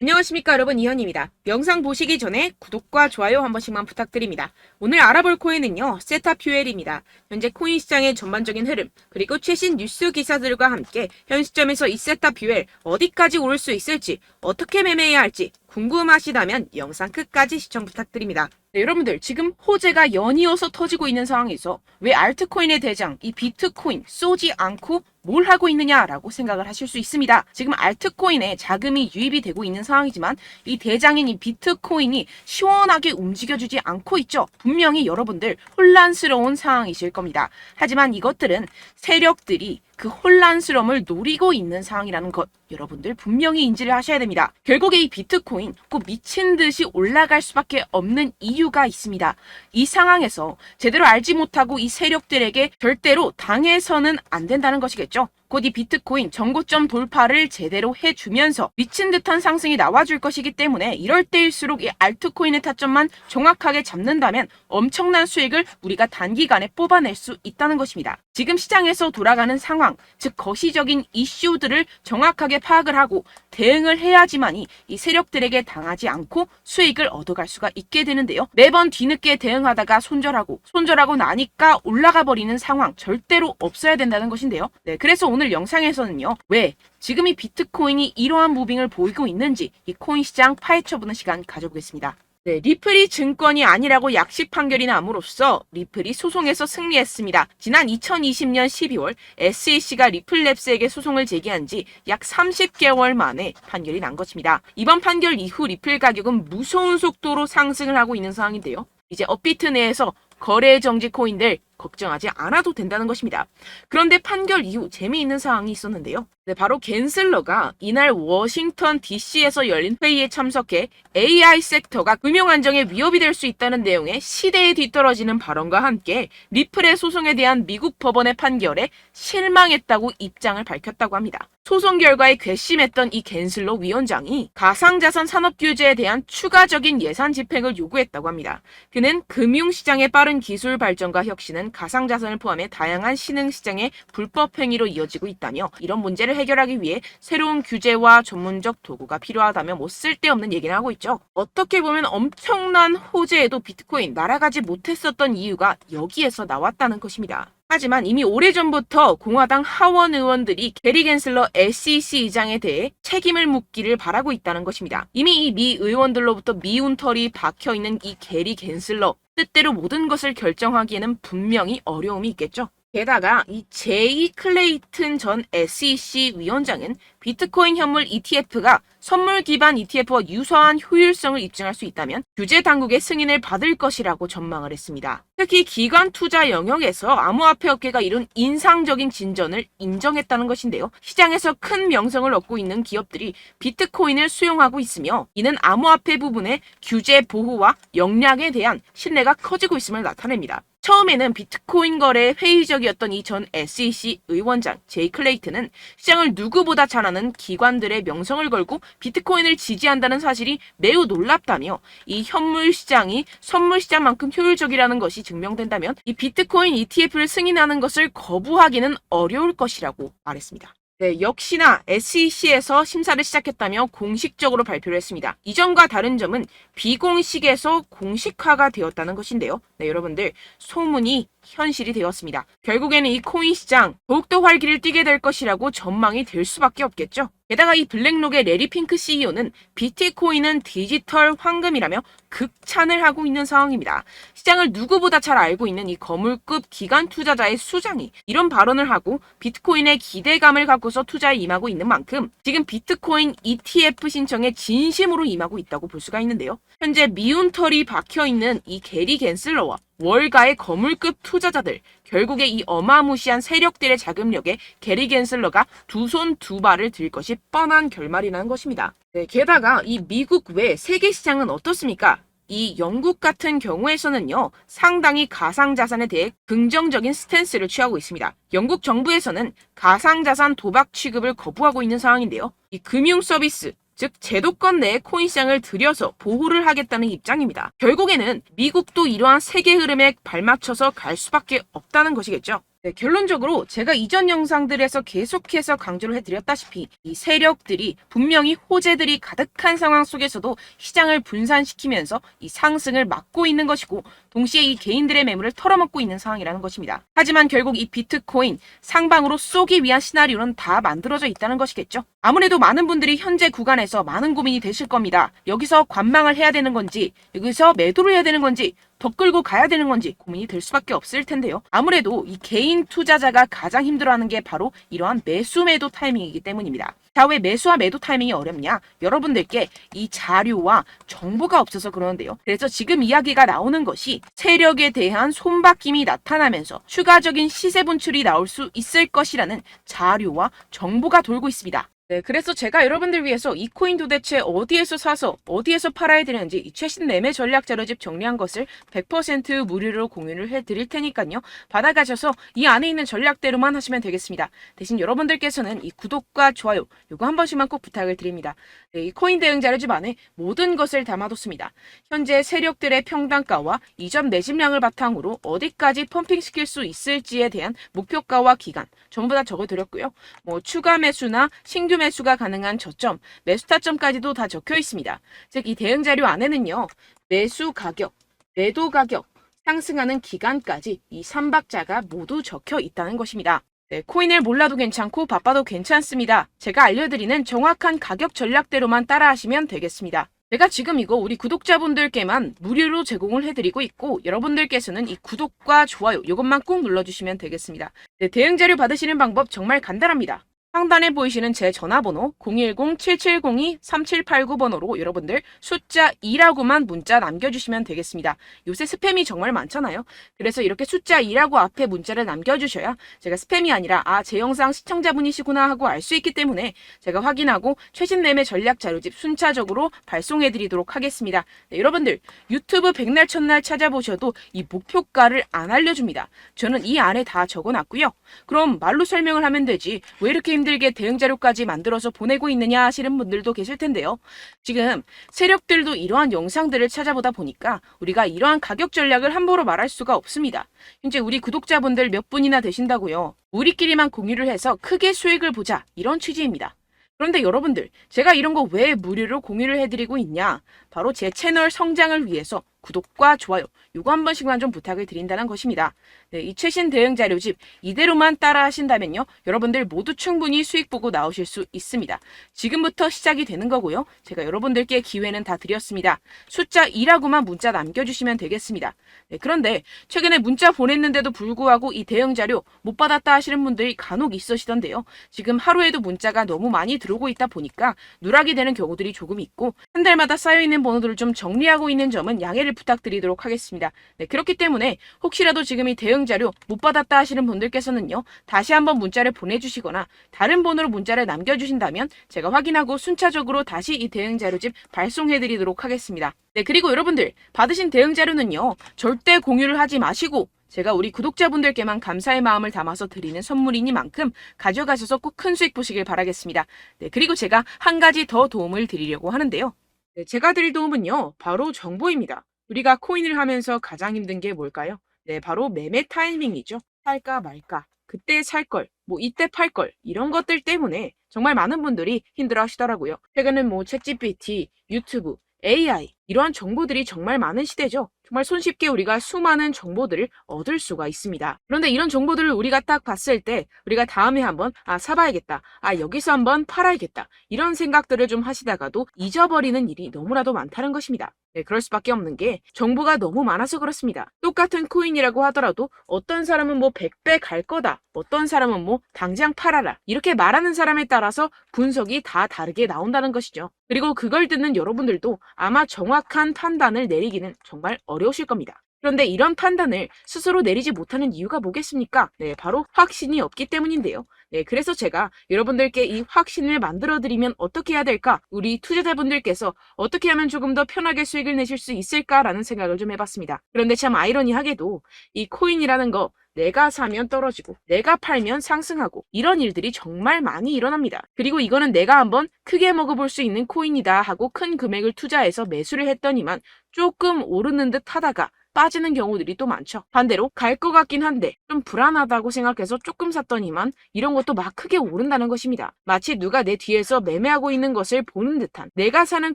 안녕하십니까 여러분, 이현입니다. 영상 보시기 전에 구독과 좋아요 한 번씩만 부탁드립니다. 오늘 알아볼 코인은요, 세타퓨엘입니다. 현재 코인 시장의 전반적인 흐름, 그리고 최신 뉴스 기사들과 함께 현 시점에서 이 세타퓨엘 어디까지 오를 수 있을지, 어떻게 매매해야 할지 궁금하시다면 영상 끝까지 시청 부탁드립니다. 네, 여러분들 지금 호재가 연이어서 터지고 있는 상황에서 왜 알트코인의 대장 이 비트코인 쏘지 않고 뭘 하고 있느냐라고 생각을 하실 수 있습니다. 지금 알트코인에 자금이 유입이 되고 있는 상황이지만 이 대장인 이 비트코인이 시원하게 움직여주지 않고 있죠. 분명히 여러분들 혼란스러운 상황이실 겁니다. 하지만 이것들은 세력들이 그 혼란스러움을 노리고 있는 상황이라는 것 여러분들 분명히 인지를 하셔야 됩니다. 결국에 이 비트코인 꼭 미친 듯이 올라갈 수밖에 없는 이유가 있습니다. 이 상황에서 제대로 알지 못하고 이 세력들에게 절대로 당해서는 안 된다는 것이겠죠. 곧 이 비트코인 전고점 돌파를 제대로 해주면서 미친 듯한 상승이 나와줄 것이기 때문에 이럴 때일수록 이 알트코인의 타점만 정확하게 잡는다면 엄청난 수익을 우리가 단기간에 뽑아낼 수 있다는 것입니다. 지금 시장에서 돌아가는 상황, 즉 거시적인 이슈들을 정확하게 파악을 하고 대응을 해야지만이 이 세력들에게 당하지 않고 수익을 얻어갈 수가 있게 되는데요. 매번 뒤늦게 대응하다가 손절하고 나니까 올라가 버리는 상황 절대로 없어야 된다는 것인데요. 네, 그래서 오늘 영상에서는요, 왜 지금 이 비트코인이 이러한 무빙을 보이고 있는지 이 코인 시장 파헤쳐보는 시간 가져보겠습니다. 네, 리플이 증권이 아니라고 약식 판결이 남으로써 리플이 소송에서 승리했습니다. 지난 2020년 12월 SEC가 리플랩스에게 소송을 제기한 지 약 30개월 만에 판결이 난 것입니다. 이번 판결 이후 리플 가격은 무서운 속도로 상승을 하고 있는 상황인데요. 이제 업비트 내에서 거래 정지 코인들 걱정하지 않아도 된다는 것입니다. 그런데 판결 이후 재미있는 상황이 있었는데요. 네, 바로 갠슬러가 이날 워싱턴 DC에서 열린 회의에 참석해 AI 섹터가 금융 안정에 위협이 될 수 있다는 내용의 시대에 뒤떨어지는 발언과 함께 리플의 소송에 대한 미국 법원의 판결에 실망했다고 입장을 밝혔다고 합니다. 소송 결과에 괘씸했던 이 갠슬러 위원장이 가상자산 산업 규제에 대한 추가적인 예산 집행을 요구했다고 합니다. 그는 금융시장의 빠른 기술 발전과 혁신은 가상자산을 포함해 다양한 신흥시장의 불법 행위로 이어지고 있다며 이런 문제를 해결하기 위해 새로운 규제와 전문적 도구가 필요하다며 쓸데없는 얘기를 하고 있죠. 어떻게 보면 엄청난 호재에도 비트코인 날아가지 못했었던 이유가 여기에서 나왔다는 것입니다. 하지만 이미 오래전부터 공화당 하원 의원들이 게리 갠슬러 SEC 의장에 대해 책임을 묻기를 바라고 있다는 것입니다. 이미 이 미 의원들로부터 미운 털이 박혀있는 이 게리 갠슬러, 뜻대로 모든 것을 결정하기에는 분명히 어려움이 있겠죠. 게다가 이 제이 클레이튼 전 SEC 위원장은 비트코인 현물 ETF가 선물 기반 ETF와 유사한 효율성을 입증할 수 있다면 규제 당국의 승인을 받을 것이라고 전망을 했습니다. 특히 기관 투자 영역에서 암호화폐 업계가 이룬 인상적인 진전을 인정했다는 것인데요. 시장에서 큰 명성을 얻고 있는 기업들이 비트코인을 수용하고 있으며 이는 암호화폐 부분의 규제 보호와 역량에 대한 신뢰가 커지고 있음을 나타냅니다. 처음에는 비트코인 거래에 회의적이었던 이 전 SEC 의원장 제이 클레이튼은 시장을 누구보다 잘 아는 기관들의 명성을 걸고 비트코인을 지지한다는 사실이 매우 놀랍다며 이 현물 시장이 선물 시장만큼 효율적이라는 것이 증명된다면 이 비트코인 ETF를 승인하는 것을 거부하기는 어려울 것이라고 말했습니다. 네, 역시나 SEC에서 심사를 시작했다며 공식적으로 발표를 했습니다. 이전과 다른 점은 비공식에서 공식화가 되었다는 것인데요. 네, 여러분들 소문이 현실이 되었습니다. 결국에는 이 코인 시장 더욱더 활기를 띠게 될 것이라고 전망이 될 수밖에 없겠죠. 게다가 이 블랙록의 레리 핑크 CEO는 비트코인은 디지털 황금이라며 극찬을 하고 있는 상황입니다. 시장을 누구보다 잘 알고 있는 이 거물급 기관 투자자의 수장이 이런 발언을 하고 비트코인에 기대감을 갖고서 투자에 임하고 있는 만큼 지금 비트코인 ETF 신청에 진심으로 임하고 있다고 볼 수가 있는데요. 현재 미운 털이 박혀있는 이 게리 갠슬러와 월가의 거물급 투자자들, 결국에 이 어마무시한 세력들의 자금력에 게리 갠슬러가 두 손 두 발을 들 것이 뻔한 결말이라는 것입니다. 네, 게다가 이 미국 외 세계 시장은 어떻습니까? 이 영국 같은 경우에서는요, 상당히 가상자산에 대해 긍정적인 스탠스를 취하고 있습니다. 영국 정부에서는 가상자산 도박 취급을 거부하고 있는 상황인데요. 이 금융 서비스, 즉 제도권 내에 코인 시장을 들여서 보호를 하겠다는 입장입니다. 결국에는 미국도 이러한 세계 흐름에 발맞춰서 갈 수밖에 없다는 것이겠죠. 네, 결론적으로 제가 이전 영상들에서 계속해서 강조를 해드렸다시피 이 세력들이 분명히 호재들이 가득한 상황 속에서도 시장을 분산시키면서 이 상승을 막고 있는 것이고 동시에 이 개인들의 매물을 털어먹고 있는 상황이라는 것입니다. 하지만 결국 이 비트코인 상방으로 쏘기 위한 시나리오는 다 만들어져 있다는 것이겠죠. 아무래도 많은 분들이 현재 구간에서 많은 고민이 되실 겁니다. 여기서 관망을 해야 되는 건지 여기서 매도를 해야 되는 건지 더 끌고 가야 되는 건지 고민이 될 수밖에 없을 텐데요. 아무래도 이 개인 투자자가 가장 힘들어하는 게 바로 이러한 매수 매도 타이밍이기 때문입니다. 자, 왜 매수와 매도 타이밍이 어렵냐? 여러분들께 이 자료와 정보가 없어서 그러는데요. 그래서 지금 이야기가 나오는 것이 세력에 대한 손바뀜이 나타나면서 추가적인 시세 분출이 나올 수 있을 것이라는 자료와 정보가 돌고 있습니다. 네, 그래서 제가 여러분들 위해서 이 코인 도대체 어디에서 사서 어디에서 팔아야 되는지 이 최신 매매 전략 자료집 정리한 것을 100% 무료로 공유를 해드릴 테니까요. 받아가셔서 이 안에 있는 전략대로만 하시면 되겠습니다. 대신 여러분들께서는 이 구독과 좋아요 요거 한 번씩만 꼭 부탁을 드립니다. 네, 이 코인 대응 자료집 안에 모든 것을 담아뒀습니다. 현재 세력들의 평단가와 이전 매집량을 바탕으로 어디까지 펌핑시킬 수 있을지에 대한 목표가와 기간 전부 다 적어드렸고요. 뭐 추가 매수나 신규 매수가 가능한 저점, 매수 타점까지도 다 적혀 있습니다. 즉 이 대응 자료 안에는요. 매수 가격, 매도 가격, 상승하는 기간까지 이 3박자가 모두 적혀 있다는 것입니다. 네, 코인을 몰라도 괜찮고 바빠도 괜찮습니다. 제가 알려드리는 정확한 가격 전략대로만 따라하시면 되겠습니다. 제가 지금 이거 우리 구독자분들께만 무료로 제공을 해드리고 있고 여러분들께서는 이 구독과 좋아요 이것만 꼭 눌러주시면 되겠습니다. 네, 대응 자료 받으시는 방법 정말 간단합니다. 상단에 보이시는 제 전화번호 010-7702-3789번호로 여러분들 숫자 2라고만 문자 남겨주시면 되겠습니다. 요새 스팸이 정말 많잖아요. 그래서 이렇게 숫자 2라고 앞에 문자를 남겨주셔야 제가 스팸이 아니라 제 영상 시청자분이시구나 하고 알 수 있기 때문에 제가 확인하고 최신 매매 전략 자료집 순차적으로 발송해드리도록 하겠습니다. 네, 여러분들 유튜브 백날 첫날 찾아보셔도 이 목표가를 안 알려줍니다. 저는 이 안에 다 적어놨고요. 그럼 말로 설명을 하면 되지 왜 이렇게 힘들게 대응 자료까지 만들어서 보내고 있느냐 하시는 분들도 계실 텐데요. 지금 세력들도 이러한 영상들을 찾아보다 보니까 우리가 이러한 가격 전략을 함부로 말할 수가 없습니다. 현재 우리 구독자분들 몇 분이나 되신다고요. 우리끼리만 공유를 해서 크게 수익을 보자 이런 취지입니다. 그런데 여러분들 제가 이런 거 왜 무료로 공유를 해드리고 있냐? 바로 제 채널 성장을 위해서 구독과 좋아요 요거 한 번씩만 좀 부탁을 드린다는 것입니다. 네, 이 최신 대응 자료집 이대로만 따라 하신다면요. 여러분들 모두 충분히 수익 보고 나오실 수 있습니다. 지금부터 시작이 되는 거고요. 제가 여러분들께 기회는 다 드렸습니다. 숫자 2라고만 문자 남겨주시면 되겠습니다. 네, 그런데 최근에 문자 보냈는데도 불구하고 이 대응 자료 못 받았다 하시는 분들이 간혹 있으시던데요. 지금 하루에도 문자가 너무 많이 들어오고 있다 보니까 누락이 되는 경우들이 조금 있고 한 달마다 쌓여있는 번호들을 좀 정리하고 있는 점은 양해를 부탁드리도록 하겠습니다. 네, 그렇기 때문에 혹시라도 지금 이 대응 자료 못 받았다 하시는 분들께서는요. 다시 한번 문자를 보내주시거나 다른 번호로 문자를 남겨주신다면 제가 확인하고 순차적으로 다시 이 대응 자료집 발송해드리도록 하겠습니다. 네, 그리고 여러분들 받으신 대응 자료는요. 절대 공유를 하지 마시고 제가 우리 구독자분들께만 감사의 마음을 담아서 드리는 선물이니만큼 가져가셔서 꼭 큰 수익 보시길 바라겠습니다. 네, 그리고 제가 한 가지 더 도움을 드리려고 하는데요. 네, 제가 드릴 도움은요. 바로 정보입니다. 우리가 코인을 하면서 가장 힘든 게 뭘까요? 네, 바로 매매 타이밍이죠. 살까 말까, 그때 살 걸, 뭐 이때 팔 걸, 이런 것들 때문에 정말 많은 분들이 힘들어 하시더라고요. 최근은 뭐 챗GPT, 유튜브, AI 이러한 정보들이 정말 많은 시대죠. 정말 손쉽게 우리가 수많은 정보들을 얻을 수가 있습니다. 그런데 이런 정보들을 우리가 딱 봤을 때 우리가 다음에 한번 사봐야겠다. 여기서 한번 팔아야겠다. 이런 생각들을 좀 하시다가도 잊어버리는 일이 너무나도 많다는 것입니다. 네, 그럴 수밖에 없는 게 정보가 너무 많아서 그렇습니다. 똑같은 코인이라고 하더라도 어떤 사람은 뭐 100배 갈 거다. 어떤 사람은 뭐 당장 팔아라. 이렇게 말하는 사람에 따라서 분석이 다 다르게 나온다는 것이죠. 그리고 그걸 듣는 여러분들도 아마 정확한 판단을 내리기는 정말 어려우실 겁니다. 그런데 이런 판단을 스스로 내리지 못하는 이유가 뭐겠습니까? 네, 바로 확신이 없기 때문인데요. 네, 그래서 제가 여러분들께 이 확신을 만들어드리면 어떻게 해야 될까? 우리 투자자분들께서 어떻게 하면 조금 더 편하게 수익을 내실 수 있을까라는 생각을 좀 해봤습니다. 그런데 참 아이러니하게도 이 코인이라는 거 내가 사면 떨어지고 내가 팔면 상승하고 이런 일들이 정말 많이 일어납니다. 그리고 이거는 내가 한번 크게 먹어볼 수 있는 코인이다 하고 큰 금액을 투자해서 매수를 했더니만 조금 오르는 듯 하다가 빠지는 경우들이 또 많죠. 반대로 갈 것 같긴 한데 좀 불안하다고 생각해서 조금 샀더니만 이런 것도 막 크게 오른다는 것입니다. 마치 누가 내 뒤에서 매매하고 있는 것을 보는 듯한, 내가 사는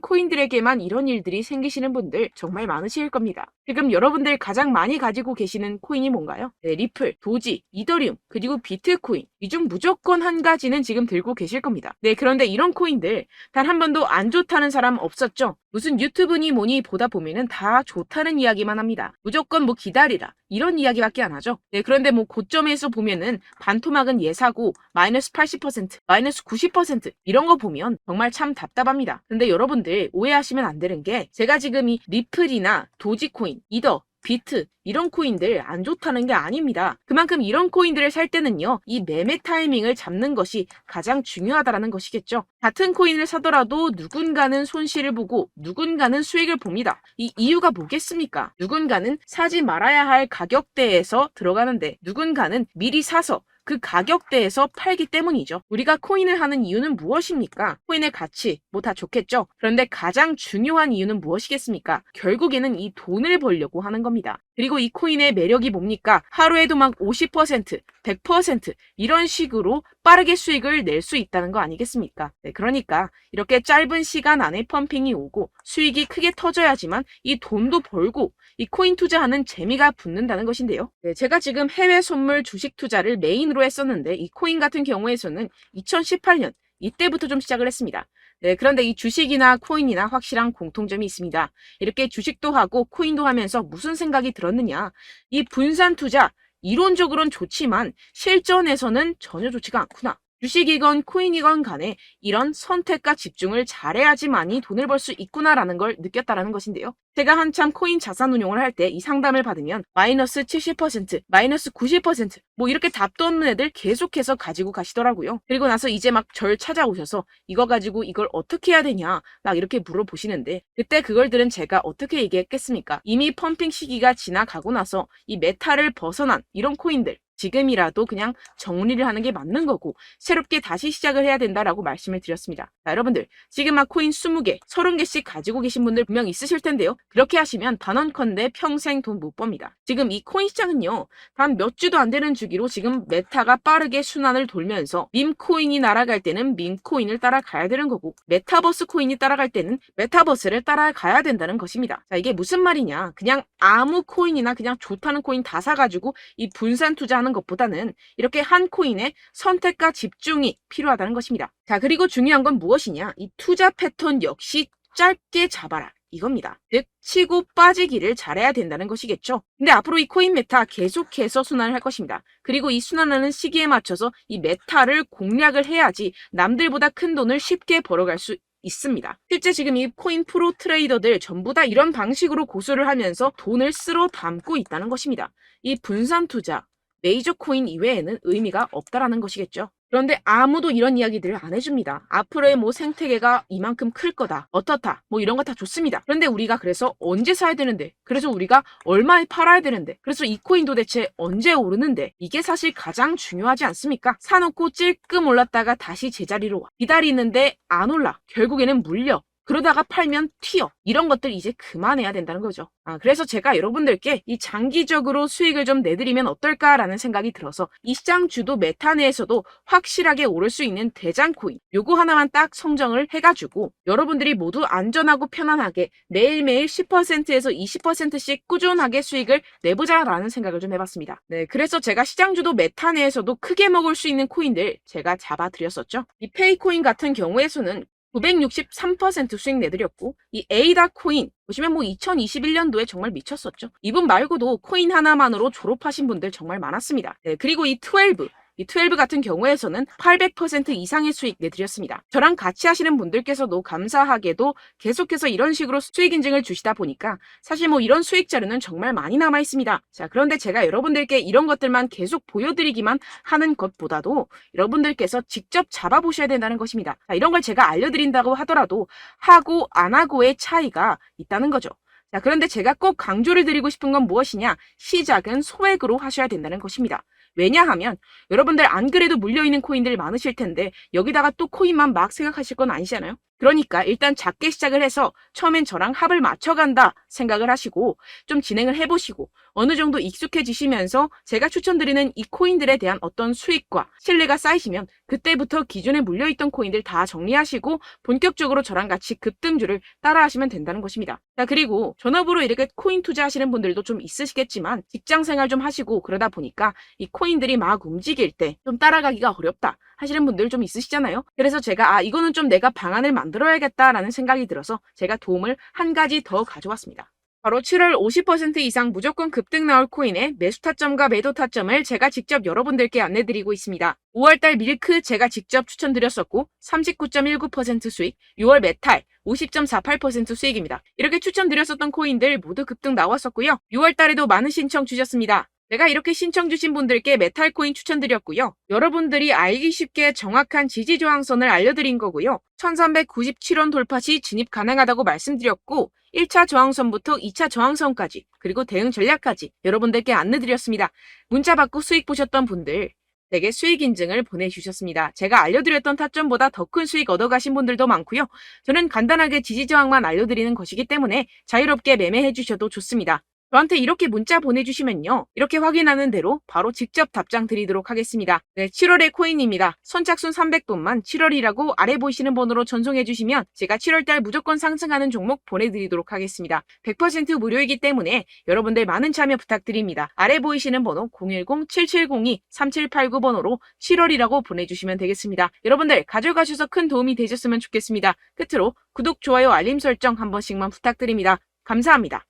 코인들에게만 이런 일들이 생기시는 분들 정말 많으실 겁니다. 지금 여러분들 가장 많이 가지고 계시는 코인이 뭔가요? 네, 리플, 도지, 이더리움, 그리고 비트코인. 이 중 무조건 한 가지는 지금 들고 계실 겁니다. 네, 그런데 이런 코인들 단 한 번도 안 좋다는 사람 없었죠? 무슨 유튜브니 뭐니 보다 보면은 다 좋다는 이야기만 합니다. 무조건 뭐 기다리라 이런 이야기밖에 안 하죠. 네, 그런데 뭐 고점에서 보면은 반토막은 예사고 마이너스 80%, 마이너스 90% 이런 거 보면 정말 참 답답합니다. 근데 여러분들 오해하시면 안 되는 게, 제가 지금 이 리플이나 도지코인, 이더, 비트 이런 코인들 안 좋다는 게 아닙니다. 그만큼 이런 코인들을 살 때는요, 이 매매 타이밍을 잡는 것이 가장 중요하다는 것이겠죠. 같은 코인을 사더라도 누군가는 손실을 보고 누군가는 수익을 봅니다. 이 이유가 뭐겠습니까? 누군가는 사지 말아야 할 가격대에서 들어가는데 누군가는 미리 사서 그 가격대에서 팔기 때문이죠. 우리가 코인을 하는 이유는 무엇입니까? 코인의 가치, 뭐 다 좋겠죠? 그런데 가장 중요한 이유는 무엇이겠습니까? 결국에는 이 돈을 벌려고 하는 겁니다. 그리고 이 코인의 매력이 뭡니까? 하루에도 막 50%, 100% 이런 식으로 빠르게 수익을 낼 수 있다는 거 아니겠습니까? 네, 그러니까 이렇게 짧은 시간 안에 펌핑이 오고 수익이 크게 터져야지만 이 돈도 벌고 이 코인 투자하는 재미가 붙는다는 것인데요. 네, 제가 지금 해외 선물 주식 투자를 메인으로 했었는데 이 코인 같은 경우에서는 2018년 이때부터 좀 시작을 했습니다. 네, 그런데 이 주식이나 코인이나 확실한 공통점이 있습니다. 이렇게 주식도 하고 코인도 하면서 무슨 생각이 들었느냐? 이 분산 투자, 이론적으로는 좋지만 실전에서는 전혀 좋지가 않구나. 주식이건 코인이건 간에 이런 선택과 집중을 잘해야지만이 돈을 벌 수 있구나라는 걸 느꼈다라는 것인데요. 제가 한참 코인 자산 운용을 할 때 이 상담을 받으면 마이너스 70%, 마이너스 90%, 뭐 이렇게 답도 없는 애들 계속해서 가지고 가시더라고요. 그리고 나서 이제 막 절 찾아오셔서 이거 가지고 이걸 어떻게 해야 되냐 막 이렇게 물어보시는데, 그때 그걸 들은 제가 어떻게 얘기했겠습니까? 이미 펌핑 시기가 지나가고 나서 이 메타를 벗어난 이런 코인들, 지금이라도 그냥 정리를 하는 게 맞는 거고 새롭게 다시 시작을 해야 된다라고 말씀을 드렸습니다. 자, 여러분들 지금 막 코인 20개, 30개씩 가지고 계신 분들 분명 있으실 텐데요. 그렇게 하시면 단언컨대 평생 돈 못 법니다. 지금 이 코인 시장은요, 단 몇 주도 안 되는 주기로 지금 메타가 빠르게 순환을 돌면서 밈코인이 날아갈 때는 밈코인을 따라가야 되는 거고, 메타버스 코인이 따라갈 때는 메타버스를 따라가야 된다는 것입니다. 자, 이게 무슨 말이냐? 그냥 아무 코인이나 그냥 좋다는 코인 다 사가지고 이 분산 투자하는 것보다는 이렇게 한 코인에 선택과 집중이 필요하다는 것입니다. 자, 그리고 중요한 건 무엇이냐? 이 투자 패턴 역시 짧게 잡아라. 이겁니다. 즉 치고 빠지기를 잘해야 된다는 것이겠죠. 근데 앞으로 이 코인 메타 계속해서 순환을 할 것입니다. 그리고 이 순환하는 시기에 맞춰서 이 메타를 공략을 해야지 남들보다 큰 돈을 쉽게 벌어갈 수 있습니다. 실제 지금 이 코인 프로 트레이더들 전부 다 이런 방식으로 고수를 하면서 돈을 쓸어 담고 있다는 것입니다. 이 분산 투자, 메이저 코인 이외에는 의미가 없다라는 것이겠죠. 그런데 아무도 이런 이야기들을 안 해줍니다. 앞으로의 뭐 생태계가 이만큼 클 거다, 어떻다, 뭐 이런 거 다 좋습니다. 그런데 우리가 그래서 언제 사야 되는데, 그래서 우리가 얼마에 팔아야 되는데, 그래서 이 코인도 대체 언제 오르는데, 이게 사실 가장 중요하지 않습니까? 사놓고 찔끔 올랐다가 다시 제자리로 와. 기다리는데 안 올라. 결국에는 물려. 그러다가 팔면 튀어. 이런 것들 이제 그만해야 된다는 거죠. 그래서 제가 여러분들께 이 장기적으로 수익을 좀 내드리면 어떨까라는 생각이 들어서 이 시장 주도 메타 내에서도 확실하게 오를 수 있는 대장 코인, 요거 하나만 딱 선정을 해가지고 여러분들이 모두 안전하고 편안하게 매일매일 10%에서 20%씩 꾸준하게 수익을 내보자라는 생각을 좀 해봤습니다. 네, 그래서 제가 시장 주도 메타 내에서도 크게 먹을 수 있는 코인들 제가 잡아드렸었죠. 이 페이코인 같은 경우에서는 963% 수익 내드렸고, 이 에이다 코인 보시면 뭐 2021년도에 정말 미쳤었죠. 이분 말고도 코인 하나만으로 졸업하신 분들 정말 많았습니다. 네, 그리고 이 12 같은 경우에서는 800% 이상의 수익 내드렸습니다. 저랑 같이 하시는 분들께서도 감사하게도 계속해서 이런 식으로 수익 인증을 주시다 보니까 사실 뭐 이런 수익 자료는 정말 많이 남아 있습니다. 자, 그런데 제가 여러분들께 이런 것들만 계속 보여드리기만 하는 것보다도 여러분들께서 직접 잡아보셔야 된다는 것입니다. 자, 이런 걸 제가 알려드린다고 하더라도 하고 안 하고의 차이가 있다는 거죠. 자, 그런데 제가 꼭 강조를 드리고 싶은 건 무엇이냐? 시작은 소액으로 하셔야 된다는 것입니다. 왜냐하면 여러분들 안 그래도 물려있는 코인들 많으실 텐데 여기다가 또 코인만 막 생각하실 건 아니잖아요. 그러니까 일단 작게 시작을 해서 처음엔 저랑 합을 맞춰간다 생각을 하시고 좀 진행을 해보시고 어느 정도 익숙해지시면서 제가 추천드리는 이 코인들에 대한 어떤 수익과 신뢰가 쌓이시면 그때부터 기존에 물려있던 코인들 다 정리하시고 본격적으로 저랑 같이 급등주를 따라하시면 된다는 것입니다. 자, 그리고 전업으로 이렇게 코인 투자하시는 분들도 좀 있으시겠지만 직장 생활 좀 하시고 그러다 보니까 이 코인들이 막 움직일 때 좀 따라가기가 어렵다 하시는 분들 좀 있으시잖아요. 그래서 제가 이거는 좀 내가 방안을 만들어야겠다라는 생각이 들어서 제가 도움을 한 가지 더 가져왔습니다. 바로 7월 50% 이상 무조건 급등 나올 코인의 매수 타점과 매도 타점을 제가 직접 여러분들께 안내드리고 있습니다. 5월달 밀크 제가 직접 추천드렸었고 39.19% 수익, 6월 메탈 50.48% 수익입니다. 이렇게 추천드렸었던 코인들 모두 급등 나왔었고요. 6월달에도 많은 신청 주셨습니다. 제가 이렇게 신청 주신 분들께 메탈 코인 추천드렸고요. 여러분들이 알기 쉽게 정확한 지지 저항선을 알려드린 거고요. 1397원 돌파 시 진입 가능하다고 말씀드렸고 1차 저항선부터 2차 저항선까지 그리고 대응 전략까지 여러분들께 안내드렸습니다. 문자 받고 수익 보셨던 분들 내게 수익 인증을 보내주셨습니다. 제가 알려드렸던 타점보다 더 큰 수익 얻어가신 분들도 많고요. 저는 간단하게 지지 저항만 알려드리는 것이기 때문에 자유롭게 매매해 주셔도 좋습니다. 저한테 이렇게 문자 보내주시면요. 이렇게 확인하는 대로 바로 직접 답장 드리도록 하겠습니다. 네, 7월의 코인입니다. 선착순 300분만 7월이라고 아래 보이시는 번호로 전송해 주시면 제가 7월달 무조건 상승하는 종목 보내드리도록 하겠습니다. 100% 무료이기 때문에 여러분들 많은 참여 부탁드립니다. 아래 보이시는 번호 010-7702-3789번호로 7월이라고 보내주시면 되겠습니다. 여러분들 가져가셔서 큰 도움이 되셨으면 좋겠습니다. 끝으로 구독, 좋아요, 알림 설정 한 번씩만 부탁드립니다. 감사합니다.